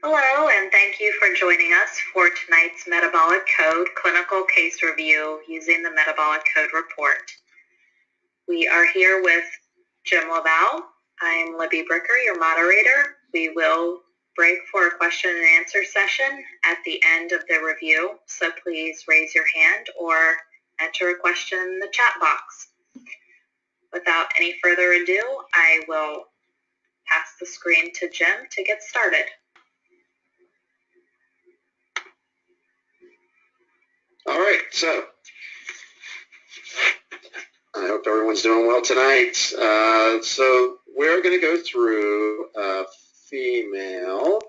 Hello, and thank you for joining us for tonight's Metabolic Code clinical case review using the Metabolic Code report. We are here with Jim Laval. I'm Libby Bricker, your moderator. We will break for a question and answer session at the end of the review, so please raise your hand or enter a question in the chat box. Without any further ado, I will pass the screen to Jim to get started. All right, so I hope everyone's doing well tonight. So we're going to go through a female.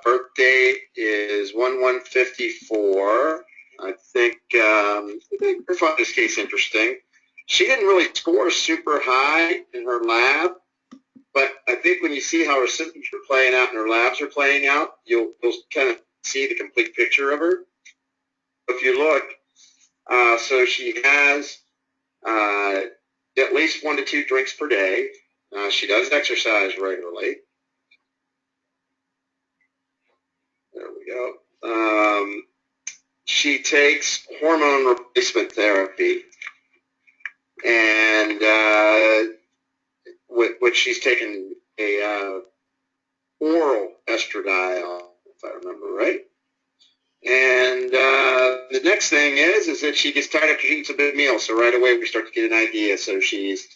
Birth date is 1/1/54. I think I find this case interesting. She didn't really score super high in her lab, but I think when you see how her symptoms are playing out and her labs are playing out, you'll kind of see the complete picture of her. If you look, so she has at least 1 to 2 drinks per day. She does exercise regularly. There we go. She takes hormone replacement therapy, and which she's taken a oral estradiol, if I remember right. And the next thing is that she gets tired after she eats a big meal. So right away we start to get an idea. So she's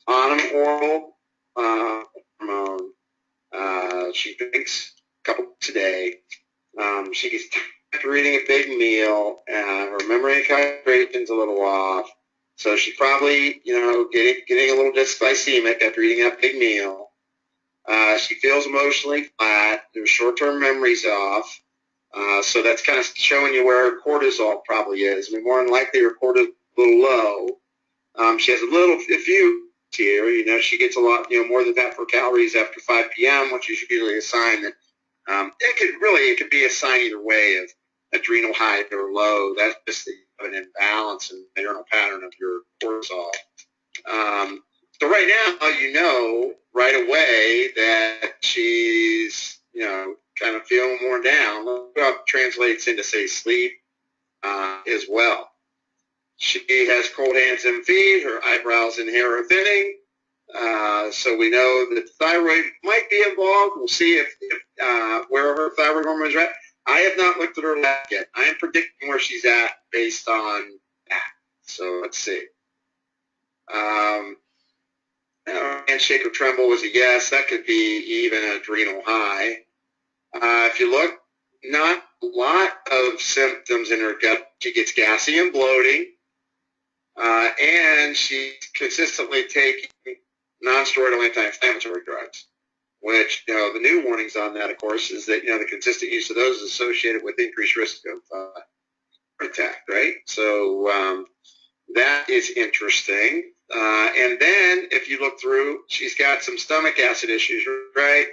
on an oral hormone. She drinks a couple a day. She gets tired after eating a big meal. Her memory and concentration's a little off. So she's probably, getting a little dysglycemic after eating that big meal. She feels emotionally flat. Her short-term memory's off. So that's kind of showing you where her cortisol probably is. I mean, more than likely her cortisol is a little low. She has a few here. She gets a lot, more than that for calories after 5 p.m., which is usually a sign that it could be a sign either way of adrenal high or low. That's just an imbalance in the diurnal pattern of your cortisol. So right now, right away that she's, kind of feeling more down. That translates into, say, sleep as well. She has cold hands and feet. Her eyebrows and hair are thinning. So we know that the thyroid might be involved. We'll see if where her thyroid hormones are at. I have not looked at her lab yet. I am predicting where she's at based on that. So let's see. Handshake or tremble was a yes. That could be even adrenal high. If you look, not a lot of symptoms in her gut. She gets gassy and bloating, and she's consistently taking non-steroidal anti-inflammatory drugs, which, the new warnings on that, of course, is that, the consistent use of those is associated with increased risk of heart attack, right? So that is interesting. And then if you look through, she's got some stomach acid issues, right?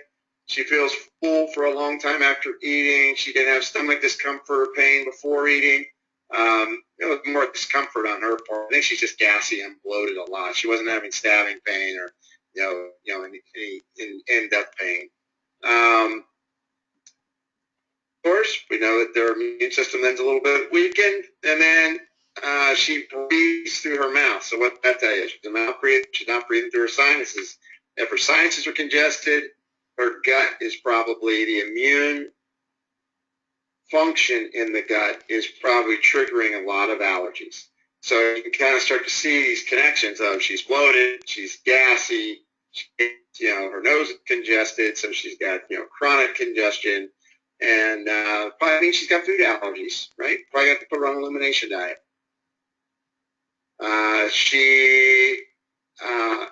She feels full for a long time after eating. She didn't have stomach discomfort or pain before eating. It was more discomfort on her part. I think she's just gassy and bloated a lot. She wasn't having stabbing pain or, any in-depth pain. Of course, we know that their immune system then's a little bit weakened, and then she breathes through her mouth. So what that tell you? She's a mouth breather. She's not breathing through her sinuses. If her sinuses are congested, her gut is probably, the immune function in the gut is probably triggering a lot of allergies. So you can kind of start to see these connections of she's bloated, she's gassy, her nose is congested, so she's got, chronic congestion, and probably means she's got food allergies, right? Probably got to put her on an elimination diet. She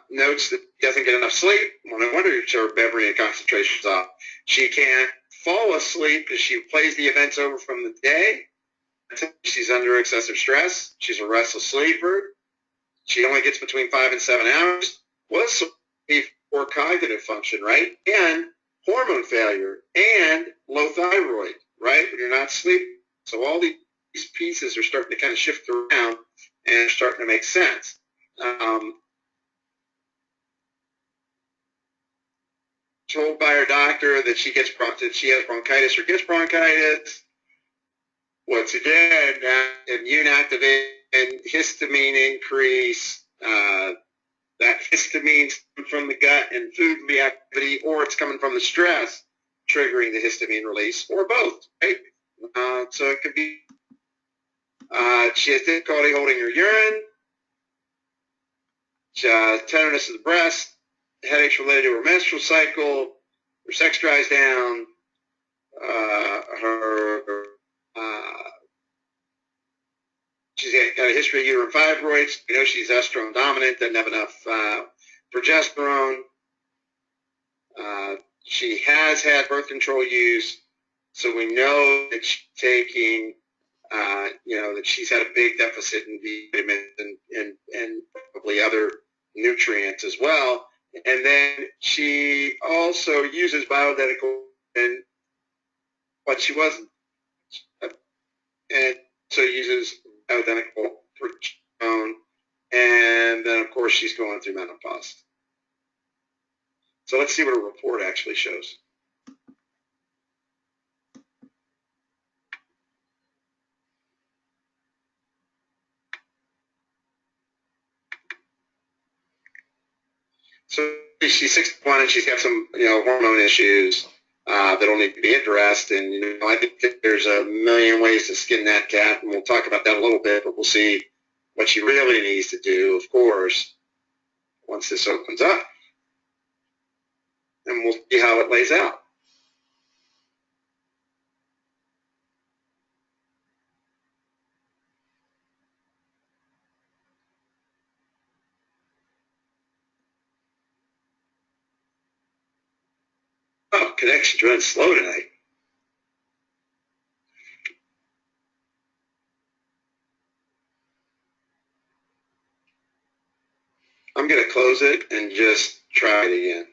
notes that she doesn't get enough sleep. Well, no wonder her memory and concentration's off. She can't fall asleep because she plays the events over from the day. She's under excessive stress. She's a restless sleeper. She only gets between 5 and 7 hours. Was poor cognitive function, right? And hormone failure and low thyroid, right? When you're not sleeping. So all these pieces are starting to kind of shift around and starting to make sense. told by her doctor that she has bronchitis or gets bronchitis. Once again, immune activation, histamine increase. That histamine from the gut and food reactivity, or it's coming from the stress triggering the histamine release, or both, right? So it could be she has difficulty holding her urine, tenderness of the breast, headaches related to her menstrual cycle, her sex drives down, she's got a history of uterine fibroids. We know she's estrogen dominant, doesn't have enough progesterone. She has had birth control use, so we know that she's taking, that she's had a big deficit in vitamins and probably other nutrients as well. And then she also uses bioidentical, but she wasn't, and so uses bioidentical progesterone, and then of course she's going through menopause. So let's see what a report actually shows. So she's 61 and she's got some, hormone issues that'll need to be addressed. And, I think that there's a million ways to skin that cat, and we'll talk about that a little bit, but we'll see what she really needs to do, of course, once this opens up. And we'll see how it lays out. Oh, connection's running slow tonight. I'm going to close it and just try it again.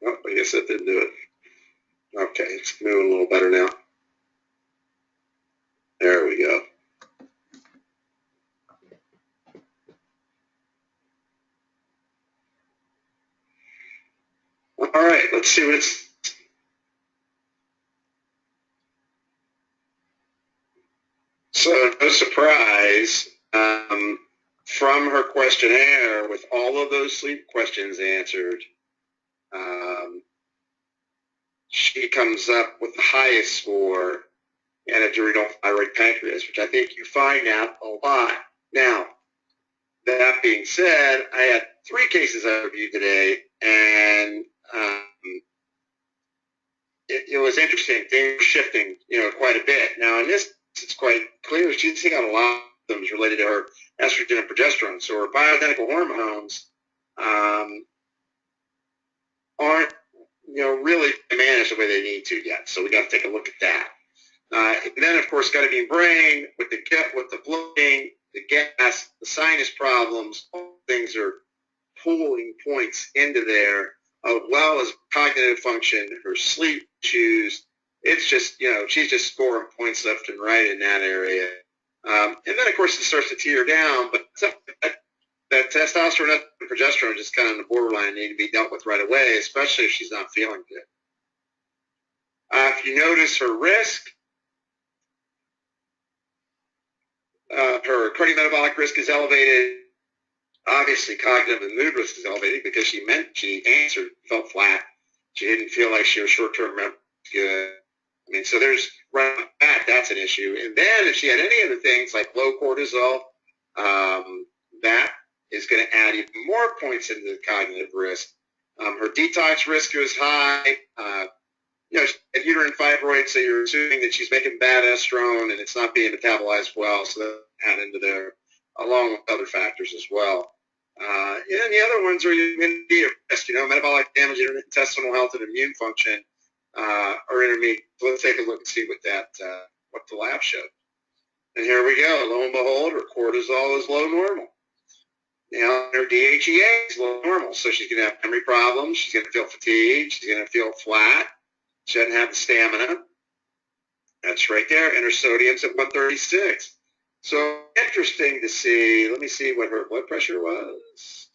Oh, I guess that didn't do it. Okay, it's moving a little better now. There we go. All right, let's see what it's... So, no surprise, from her questionnaire, with all of those sleep questions answered, she comes up with the highest score in adrenal thyroid pancreas, which I think you find out a lot. Now, that being said, I had 3 cases I reviewed today, and it was interesting. Things were shifting, quite a bit. Now, in this, it's quite clear she's got a lot of symptoms related to her estrogen and progesterone. So her bioidentical hormones aren't, really managed the way they need to yet. So we got to take a look at that. And then, of course, got to be in brain with the gut, with the bloating, the gas, the sinus problems. All things are pulling points into there, as well as cognitive function, her sleep issues. It's just, she's just scoring points left and right in that area. And then, of course, it starts to tear down, but that testosterone and progesterone is just kind of on the borderline, need to be dealt with right away, especially if she's not feeling good. If you notice her risk, her cardiometabolic risk is elevated. Obviously, cognitive and mood risk is elevated because she answered, felt flat. She didn't feel like she was short-term memory good. So there's right off the bat, that's an issue. And then if she had any of the things like low cortisol, that is going to add even more points into the cognitive risk. Her detox risk is high. She had uterine fibroids, so you're assuming that she's making bad estrone and it's not being metabolized well, so that add into there, along with other factors as well. And the other ones are immunity risk, metabolic damage, intestinal health, and immune function are intermediate. So let's take a look and see what the lab showed. And here we go. Lo and behold, her cortisol is low normal. Her DHEA is low normal, so she's going to have memory problems. She's going to feel fatigued. She's going to feel flat. She doesn't have the stamina. That's right there. And her sodium's at 136. So interesting to see. Let me see what her blood pressure was.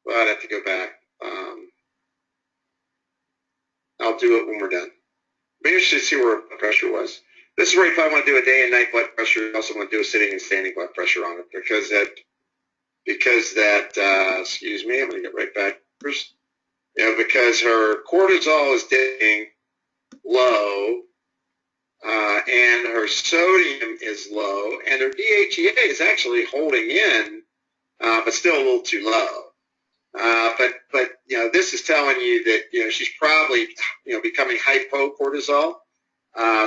Well, I'd have to go back. I'll do it when we're done. Be interested to see where her blood pressure was. This is where if I want to do a day and night blood pressure, I also want to do a sitting and standing blood pressure on it because that excuse me, I'm going to get right back first. Because her cortisol is dipping low, and her sodium is low, and her DHEA is actually holding in, but still a little too low. But this is telling you that she's probably becoming hypocortisol.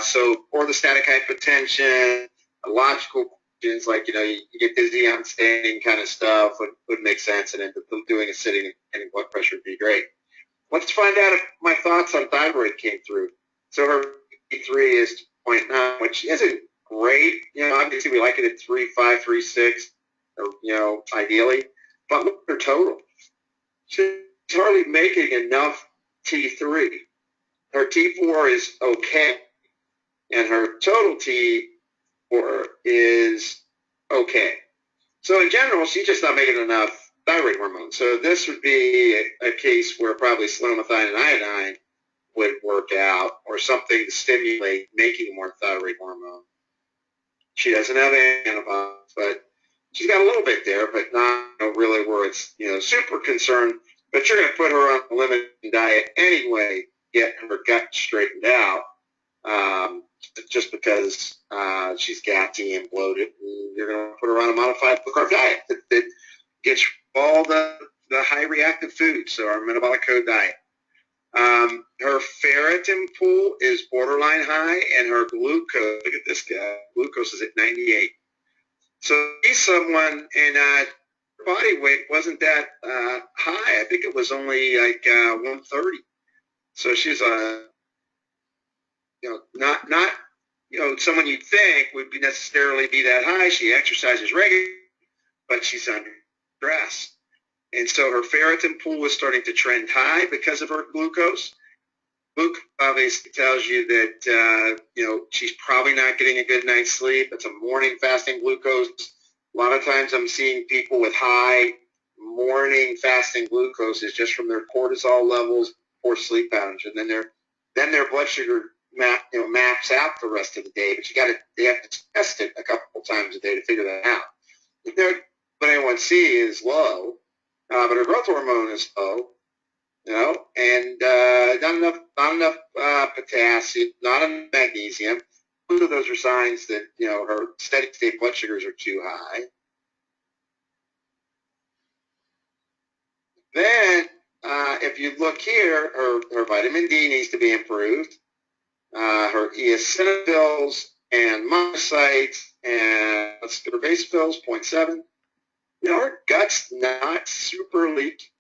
So orthostatic hypotension, logical questions like you get dizzy on standing kind of stuff would make sense, and then doing a sitting and blood pressure would be great. Let's find out if my thoughts on thyroid came through. So her T3 is 0.9, which isn't great. Obviously we like it at 3.5, 3.6, ideally. But look at her total. She's hardly making enough T3. Her T4 is okay, and her total T4 is okay. So in general, she's just not making enough thyroid hormone. So this would be a case where probably slonomethyne and iodine would work out, or something to stimulate making more thyroid hormone. She doesn't have antibodies, but she's got a little bit there, but not really where it's super concerned. But you're going to put her on a limited diet anyway, get her gut straightened out, just because she's gassy and bloated. And you're going to put her on a modified low-carb diet that gets all the high reactive foods, so our metabolic code diet. Her ferritin pool is borderline high, and her glucose, look at this guy, glucose is at 98. So he's someone, and her body weight wasn't that high. I think it was only like 130. So she's not someone you'd think would necessarily be that high. She exercises regularly, but she's under stress. And so her ferritin pool was starting to trend high because of her glucose. Glucose obviously tells you that, she's probably not getting a good night's sleep. It's a morning fasting glucose. A lot of times I'm seeing people with high morning fasting glucose is just from their cortisol levels or sleep patterns. And then their blood sugar maps out the rest of the day, but they have to test it a couple times a day to figure that out. But A1C is low, but her growth hormone is low, and not enough potassium, not enough magnesium. Both of those are signs that her steady state blood sugars are too high. Then, if you look here, her vitamin D needs to be improved. Her eosinophils and monocytes, and let's get her basophils, 0.7. Her gut's not super leaky.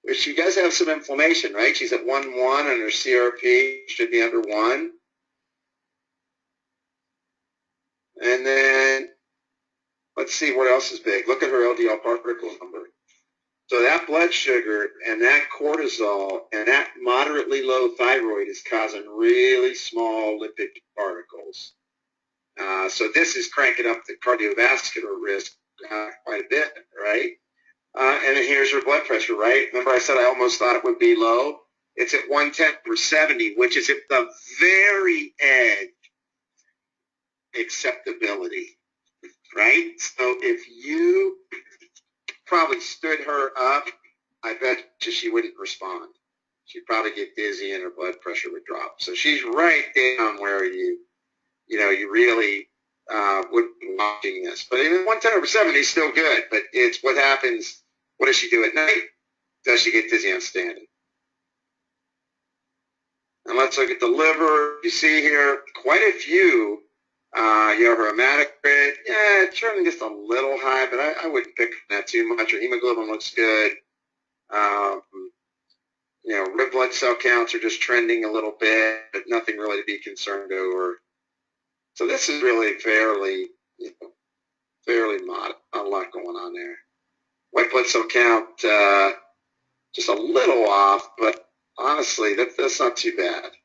But she does have some inflammation, right? She's at 1.1, and her CRP should be under 1. And then, let's see what else is big. Look at her LDL particle number. So that blood sugar and that cortisol and that moderately low thyroid is causing really small lipid particles. So this is cranking up the cardiovascular risk quite a bit, right? And then here's her blood pressure, right? Remember I said I almost thought it would be low? It's at 110/70, which is at the very edge acceptability, right? So if you probably stood her up, I bet she wouldn't respond. She'd probably get dizzy and her blood pressure would drop. So she's right down where you really wouldn't be watching this. But even 110/70 is still good. But it's what happens. What does she do at night? Does she get dizzy on standing? And let's look at the liver. You see here quite a few. Her hematocrit, it's turning just a little high, but I wouldn't pick that too much. Her hemoglobin looks good. Red blood cell counts are just trending a little bit, but nothing really to be concerned over. So this is really fairly modest. Not a lot going on there. White blood cell count, just a little off, but honestly, that's not too bad.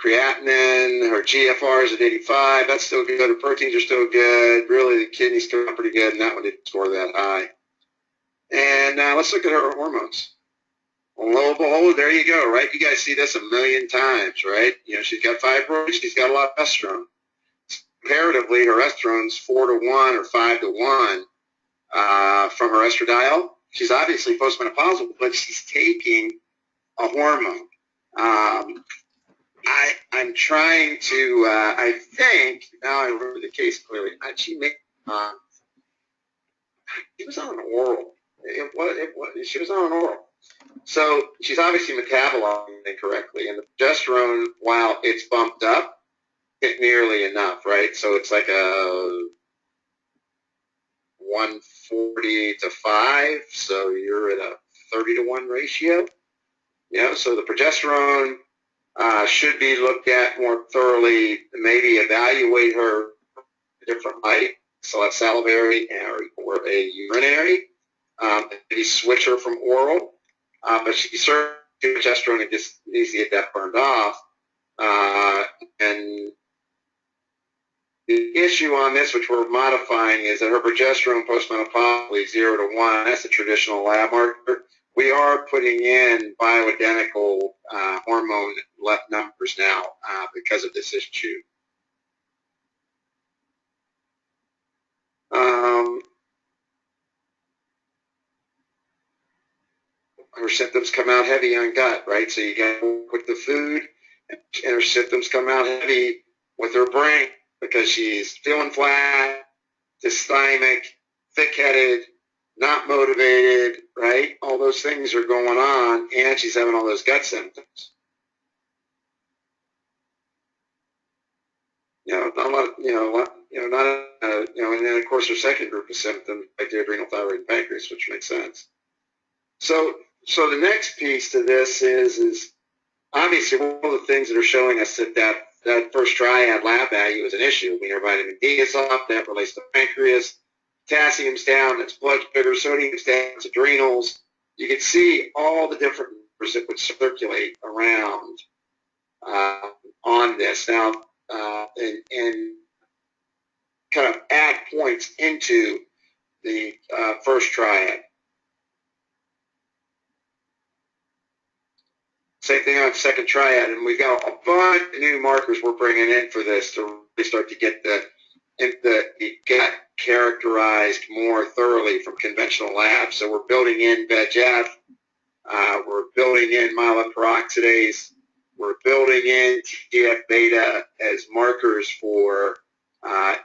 Creatinine, her GFR is at 85. That's still good. Her proteins are still good. Really, the kidneys come out pretty good, and that one didn't score that high. And let's look at her hormones. Well, lo and behold, there you go, right? You guys see this a million times, right? You know, she's got fibroids. She's got a lot of estrone. Comparatively, her estrogen's 4 to 1 or 5 to 1 from her estradiol. She's obviously postmenopausal, but she's taking a hormone. I'm trying to, I think, now I remember the case clearly, she was on an oral. She was on an oral. So she's obviously metabolizing it correctly, and the progesterone, while it's bumped up, isn't nearly enough, right? So it's like a 140 to 5, so you're at a 30 to 1 ratio. Yeah, so the progesterone should be looked at more thoroughly, maybe evaluate her different light, so a salivary or a urinary, maybe switch her from oral, but she's certainly too much progesterone and just needs to get that burned off. And the issue on this, which we're modifying, is that her progesterone postmenopausally 0 to 1. That's the traditional lab marker. We are putting in bioidentical hormone numbers now because of this issue. Her symptoms come out heavy on gut, right? So you got to work with the food, and her symptoms come out heavy with her brain because she's feeling flat, dysthymic, thick-headed, not motivated, right? All those things are going on, and she's having all those gut symptoms. And then of course her second group of symptoms, like the adrenal, thyroid, and pancreas, which makes sense. So the next piece to this is obviously one of the things that are showing us that first triad lab value is an issue. I mean, her vitamin D is up, that relates to pancreas. Potassium's down, that's blood sugar. Sodium's down, it's adrenals. You can see all the different numbers that would circulate around on this now, and kind of add points into the first triad. Same thing on second triad, and we've got a bunch of new markers we're bringing in for this to really start to get the gut characterized more thoroughly from conventional labs. So we're building in VEGF, we're building in myelin peroxidase, we're building in TGF-beta as markers for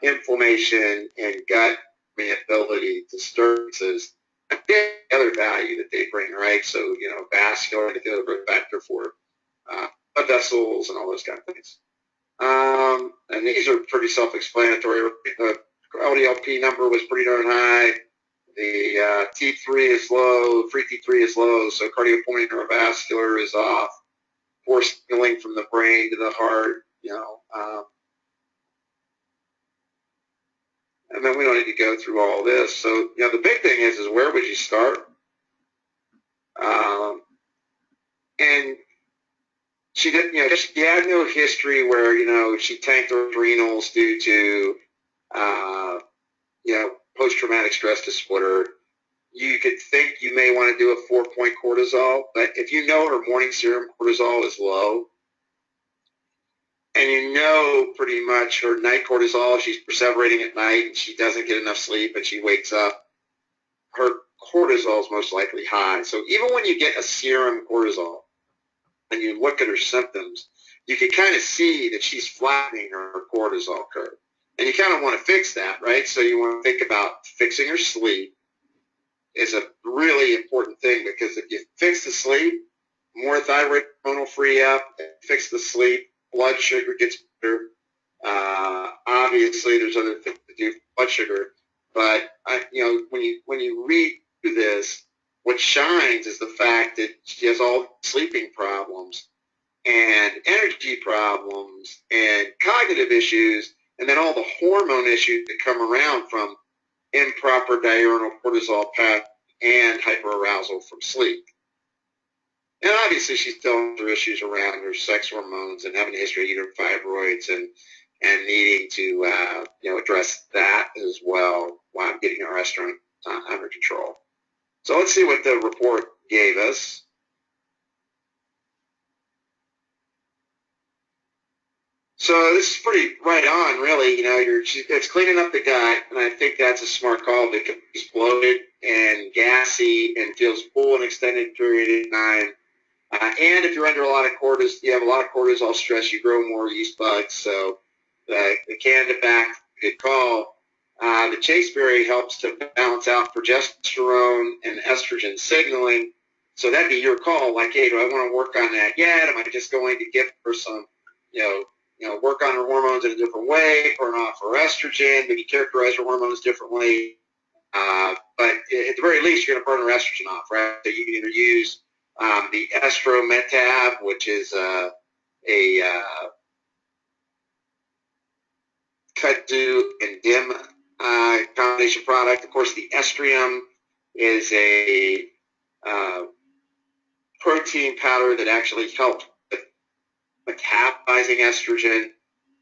inflammation and gut permeability disturbances. The other value that they bring, right? So, vascular growth factor for blood vessels and all those kind of things. And these are pretty self-explanatory. The LDLP number was pretty darn high. The T3 is low, free T3 is low, so cardiopulmonary neurovascular is off. Poor signaling from the brain to the heart, and then we don't need to go through all this. So, the big thing is where would you start? And she didn't, she had no history where, she tanked her adrenals due to, post-traumatic stress disorder. You could think you may want to do a 4-point cortisol, but if you know her morning serum cortisol is low, and pretty much her night cortisol, she's perseverating at night and she doesn't get enough sleep and she wakes up, her cortisol is most likely high. So even when you get a serum cortisol and you look at her symptoms, you can kind of see that she's flattening her cortisol curve. And you kind of want to fix that, right? So you want to think about fixing her sleep is a really important thing, because if you fix the sleep, more thyroid hormone will free up. If you fix the sleep, blood sugar gets better. Obviously, there's other things to do for blood sugar, but when you read through this, what shines is the fact that she has all sleeping problems and energy problems and cognitive issues, and then all the hormone issues that come around from improper diurnal cortisol pattern and hyperarousal from sleep. And obviously she's dealing with issues around her sex hormones and having a history of uterine fibroids and needing to address that as well while getting her estrogen under control. So let's see what the report gave us. So this is pretty right on, really. It's cleaning up the gut, and I think that's a smart call because he's bloated and gassy and feels full an extended period of time. And if you're under a lot of cortisol, you have a lot of cortisol stress, you grow more yeast bugs. So the Candibac, good call. The chasteberry helps to balance out progesterone and estrogen signaling. So that'd be your call. Like, hey, do I want to work on that yet? Am I just going to give her some, work on her hormones in a different way, burn off her estrogen, maybe characterize her hormones differently? But at the very least, you're going to burn her estrogen off, right? So you can either use the Estrometab, which is a kudzu and dim combination product. Of course, the estrium is a protein powder that actually helps with metabolizing estrogen.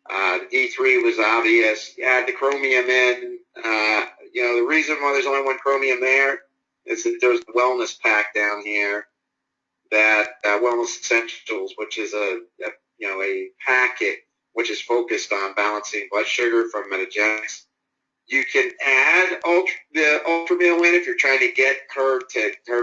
The D3 was obvious. You add the chromium in. The reason why there's only one chromium there is that there's the wellness pack down here, that Wellness Essentials, which is a packet which is focused on balancing blood sugar from Metagenics. You can add the Ultramil in if you're trying to get her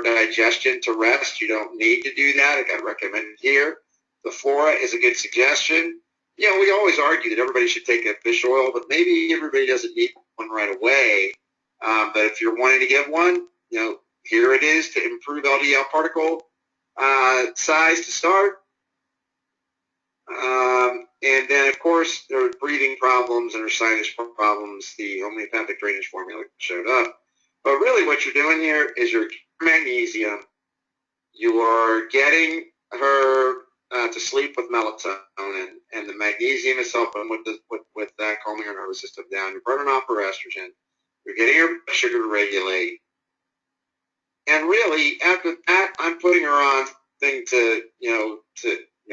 digestion to rest. You don't need to do that. I got recommended here. The Flora is a good suggestion. We always argue that everybody should take a fish oil, but maybe everybody doesn't need one right away. But if you're wanting to get one, here it is to improve LDL particle size to start. And then, of course, there are breathing problems and her sinus problems. The homeopathic drainage formula showed up. But really what you're doing here is you're magnesium. You are getting her to sleep with melatonin, and the magnesium is helping with that, calming her nervous system down. You're burning off her estrogen. You're getting her sugar to regulate. And really, after that, I'm putting her on thing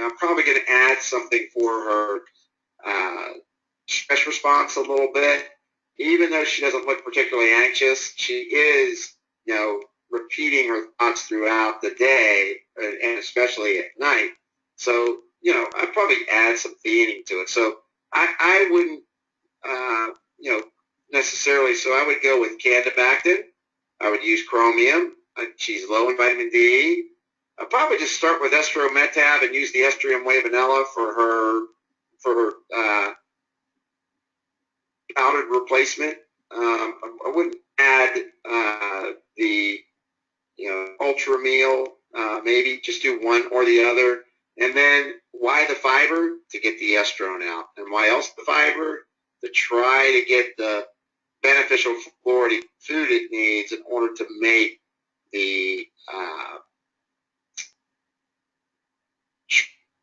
I'm probably going to add something for her stress response a little bit. Even though she doesn't look particularly anxious, she is, repeating her thoughts throughout the day and especially at night. So, I'd probably add some theanine to it. So I wouldn't, necessarily. So I would go with Candibactin. I would use chromium. She's low in vitamin D. I'll probably just start with Estrometab and use the Estrium Whey Vanilla for her powdered replacement. I wouldn't add the Ultramil. Maybe just do one or the other. And then why the fiber? To get the estrone out. And why else the fiber? To try to get the beneficial flora food it needs in order to make the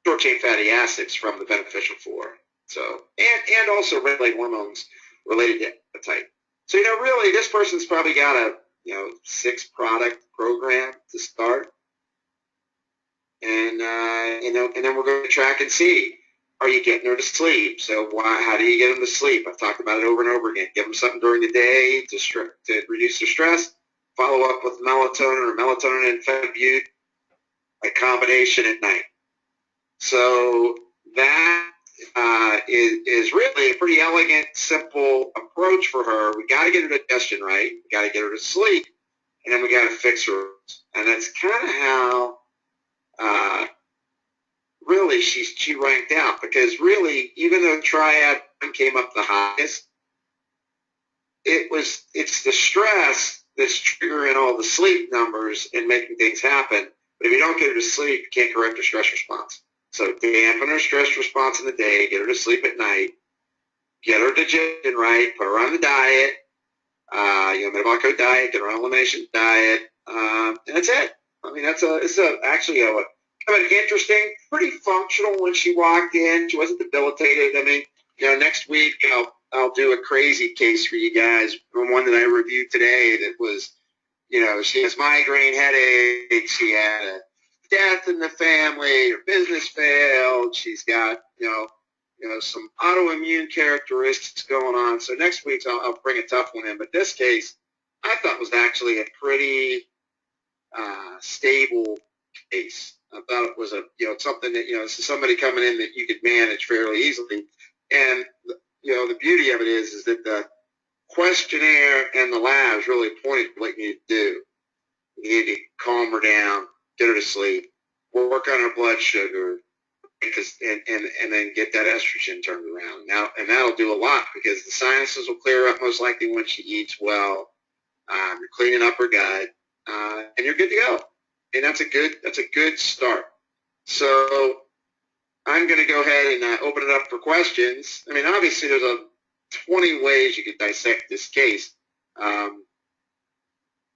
short-chain fatty acids from the beneficial flora. So, and also regulate hormones related to appetite. So, really, this person's probably got a 6-product program to start. And then we're going to track and see, are you getting her to sleep? So how do you get them to sleep? I've talked about it over and over again. Give them something during the day to reduce their stress. Follow up with melatonin or melatonin and phenbut, a combination at night. So that is really a pretty elegant, simple approach for her. We got to get her digestion right. We got to get her to sleep, and then we got to fix her. And that's kind of how really she ranked out, because really, even though Triad came up the highest, it's the stress that's triggering all the sleep numbers and making things happen. But if you don't get her to sleep, you can't correct her stress response. So dampen her stress response in the day, get her to sleep at night, get her digestion right, put her on the diet, metabolic code diet, get her on elimination diet, and that's it. I mean, it's actually an interesting, pretty functional when she walked in. She wasn't debilitated. I mean, next week I'll do a crazy case for you guys. One that I reviewed today that was, she has migraine headaches. She had death in the family, her business failed, she's got, some autoimmune characteristics going on. So next week I'll bring a tough one in. But this case, I thought was actually a pretty stable case. I thought it was something that, somebody coming in that you could manage fairly easily. And, the beauty of it is that the questionnaire and the labs really pointed to what you need to do. You need to calm her down, get her to sleep, work on her blood sugar, and then get that estrogen turned around. Now, and that'll do a lot because the sinuses will clear up most likely when she eats well. You're cleaning up her gut, and you're good to go. And that's a good start. So I'm going to go ahead and open it up for questions. I mean, obviously there's 20 ways you could dissect this case.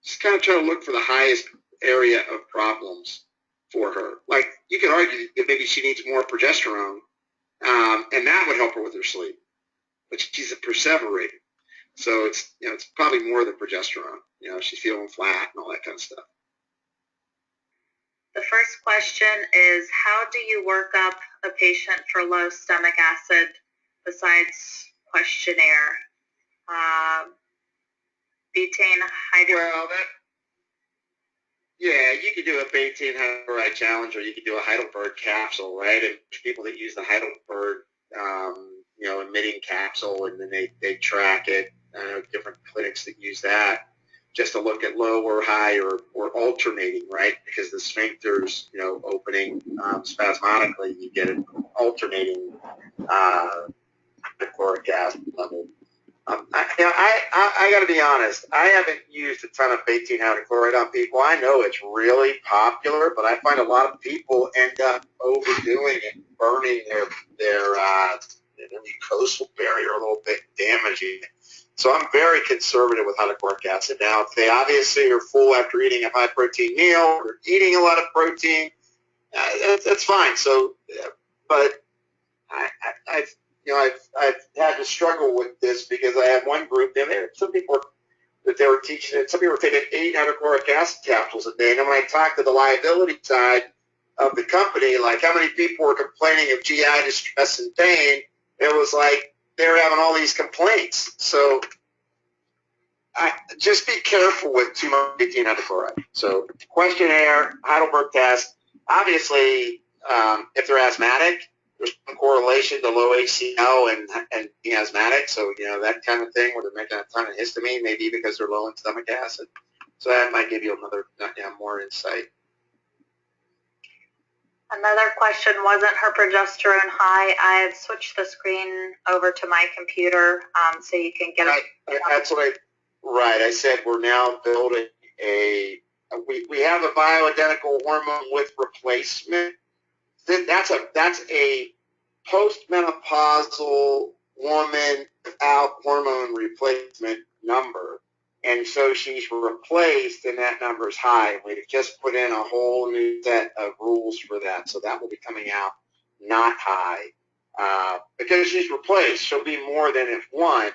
Just kind of try to look for the highest area of problems for her. Like, you could argue that maybe she needs more progesterone, and that would help her with her sleep. But she's perseverating, so it's probably more than progesterone. She's feeling flat and all that kind of stuff. The first question is, how do you work up a patient for low stomach acid besides questionnaire? Betaine hydrochloride. Yeah, you could do a betaine hydrochloride challenge, or you could do a Heidelberg capsule, right? And people that use the Heidelberg, emitting capsule, and then they track it. Different clinics that use that just to look at low or high or alternating, right? Because the sphincters, opening spasmodically, you get an alternating hydrochloric acid level. I got to be honest. I haven't used a ton of betaine hydrochloride on people. I know it's really popular, but I find a lot of people end up overdoing it, burning their mucosal barrier a little bit, damaging it. So I'm very conservative with hydrochloric acid. Now, if they obviously are full after eating a high-protein meal or eating a lot of protein, that's fine. So, but I've had to struggle with this because I have one group, and some people that they were teaching it. Some people were taking 8 hydrochloric acid capsules a day. And when I talked to the liability side of the company, like how many people were complaining of GI distress and pain, it was like they were having all these complaints. So just be careful with too much betaine hydrochloride. So questionnaire, Heidelberg test. Obviously, if they're asthmatic, there's some correlation to low HCl and being asthmatic. So, that kind of thing where they're making a ton of histamine, maybe because they're low in stomach acid. So that might give you another, more insight. Another question, wasn't her progesterone high? I've switched the screen over to my computer so you can get it. That's what I said we're now building we have a bioidentical hormone with replacement. That's a postmenopausal woman without hormone replacement number. And so she's replaced, and that number's high. And we've just put in a whole new set of rules for that. So that will be coming out not high. Because she's replaced, she'll be more than if one.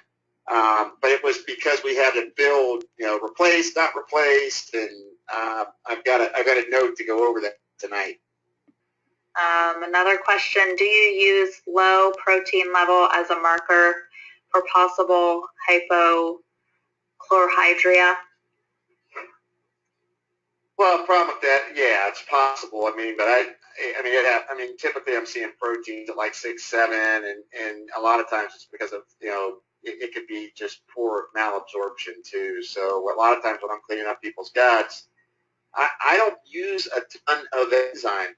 But it was because we had to build, replaced, not replaced, and I've got a note to go over that tonight. Another question, do you use low protein level as a marker for possible hypochlorhydria? Well, the problem with that, yeah, it's possible. But typically I'm seeing proteins at like 6, 7, and a lot of times it's because of, it could be just poor malabsorption too. So a lot of times when I'm cleaning up people's guts, I don't use a ton of enzyme.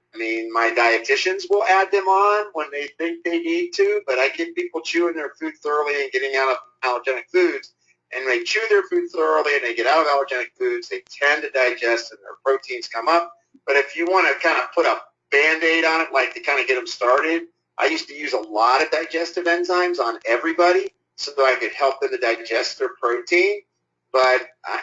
My dietitians will add them on when they think they need to, but I get people chewing their food thoroughly and getting out of allergenic foods. And they chew their food thoroughly and they get out of allergenic foods, they tend to digest and their proteins come up. But if you want to kind of put a Band-Aid on it, like to kind of get them started, I used to use a lot of digestive enzymes on everybody so that I could help them to digest their protein. But I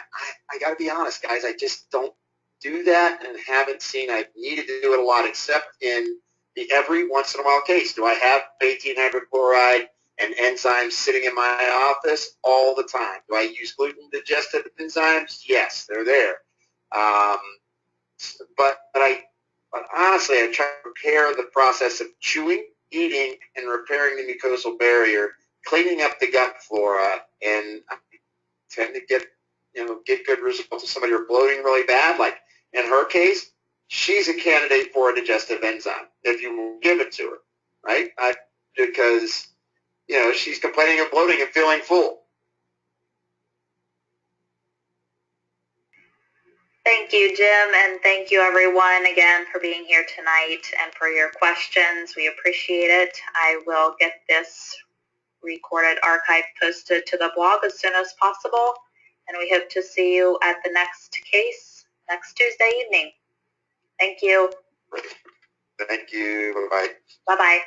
got to be honest, guys, I just don't do that and haven't seen I've needed to do it a lot except in the every once in a while case. Do I have betaine hydrochloride and enzymes sitting in my office all the time? Do I use gluten digestive enzymes? Yes, they're there. But But honestly, I try to prepare the process of chewing, eating, and repairing the mucosal barrier, cleaning up the gut flora, and I tend to get good results. If somebody are bloating really bad, like in her case, she's a candidate for a digestive enzyme if you give it to her, right? Because she's complaining of bloating and feeling full. Thank you, Jim, and thank you everyone again for being here tonight and for your questions. We appreciate it. I will get this recorded archive posted to the blog as soon as possible, and we hope to see you at the next case next Tuesday evening. Thank you. Thank you. Bye-bye. Bye-bye.